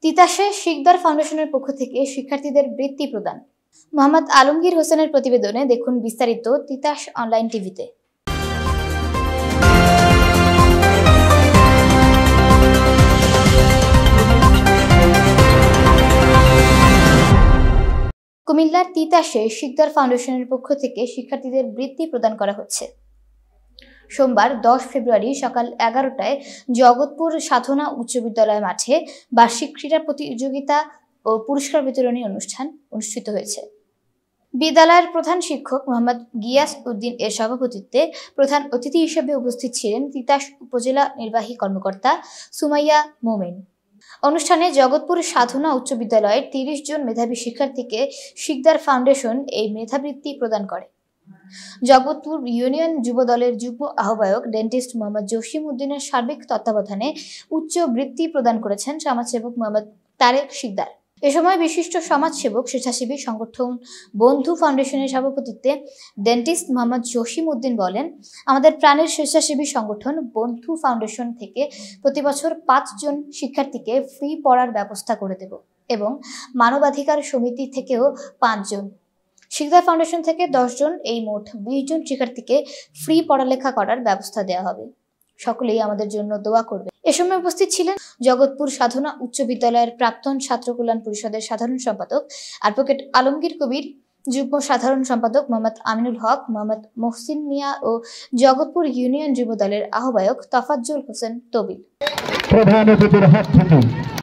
তিতাসে শিকদার ফাউন্ডেশনের পক্ষ থেকে শিক্ষার্থীদের বৃত্তি প্রদান। মোহাম্মদ আলমগীর হোসেনের প্রতিবেদনে দেখুন বিস্তারিত তিতাস অনলাইন টিভিতে। কুমিল্লার তিতাসে শিকদার ফাউন্ডেশনের পক্ষ থেকে শিক্ষার্থীদের বৃত্তি প্রদান করা হচ্ছে। সোমবার 10 ফেব্রুয়ারি সকাল 11টায় জগৎপুর সাধনা উচ্চ বিদ্যালয় মাঠে বার্ষিক ক্রীড়া প্রতিযোগিতা ও পুরস্কার বিতরণী অনুষ্ঠান অনুষ্ঠিত হয়েছে। বিদ্যালয়ের প্রধান শিক্ষক মোহাম্মদ গিয়াস উদ্দিন এর সভাপতিত্বে প্রধান অতিথি হিসেবে উপস্থিত ছিলেন তিতাস উপজেলা নির্বাহী কর্মকর্তা সুমাইয়া মোমেন। অনুষ্ঠানে জগৎপুর সাধনা উচ্চ বিদ্যালয়ের 30 জন মেধাবী শিক্ষার্থীকে শিকদার ফাউন্ডেশন এই মেধাবৃত্তি প্রদান করে। জগৎপুর ইউনিয়ন যুব দলের যুগ্ম আহ্বায়ক ডেন্টিস্ট মোহাম্মদ জসিম উদ্দিনের সার্বিক তত্ত্বাবধানে উচ্চ বৃত্তি প্রদান করেছেন সমাজসেবক মোহাম্মদ তারেক শিকদার। এ সময় বিশিষ্ট সমাজসেবক স্বেচ্ছাসেবী সংগঠন বন্ধু ফাউন্ডেশনের সভাপতিত্বে ডেন্টিস্ট মোহাম্মদ জসিম উদ্দিন বলেন, আমাদের প্রাণের স্বেচ্ছাসেবী সংগঠন বন্ধু ফাউন্ডেশন থেকে প্রতি বছর 5 জন শিক্ষার্থীকে ফ্রি পড়ার ব্যবস্থা করে দেব এবং মানবাধিকার সমিতি থেকেও 5 জন, শিকদার ফাউন্ডেশন থেকে 10 জন, এই মোট 20 জন শিক্ষার্থীকে ফ্রি পড়ালেখা করার ব্যবস্থা দেওয়া হবে। সকলেই আমাদের জন্য দোয়া করবে। এ সময় উপস্থিত ছিলেন জগৎপুর সাধনা উচ্চ বিদ্যালয়ের প্রাক্তন ছাত্র কল্যাণ পরিষদের সাধারণ সম্পাদক অ্যাডভোকেট আলমগীর কবির, যুগ্ম সাধারণ সম্পাদক মোহাম্মদ আমিনুল হক, মোহাম্মদ মহসিন মিয়া ও জগৎপুর ইউনিয়ন যুব দলের আহ্বায়ক তফাজ্জল হোসেন তবিল।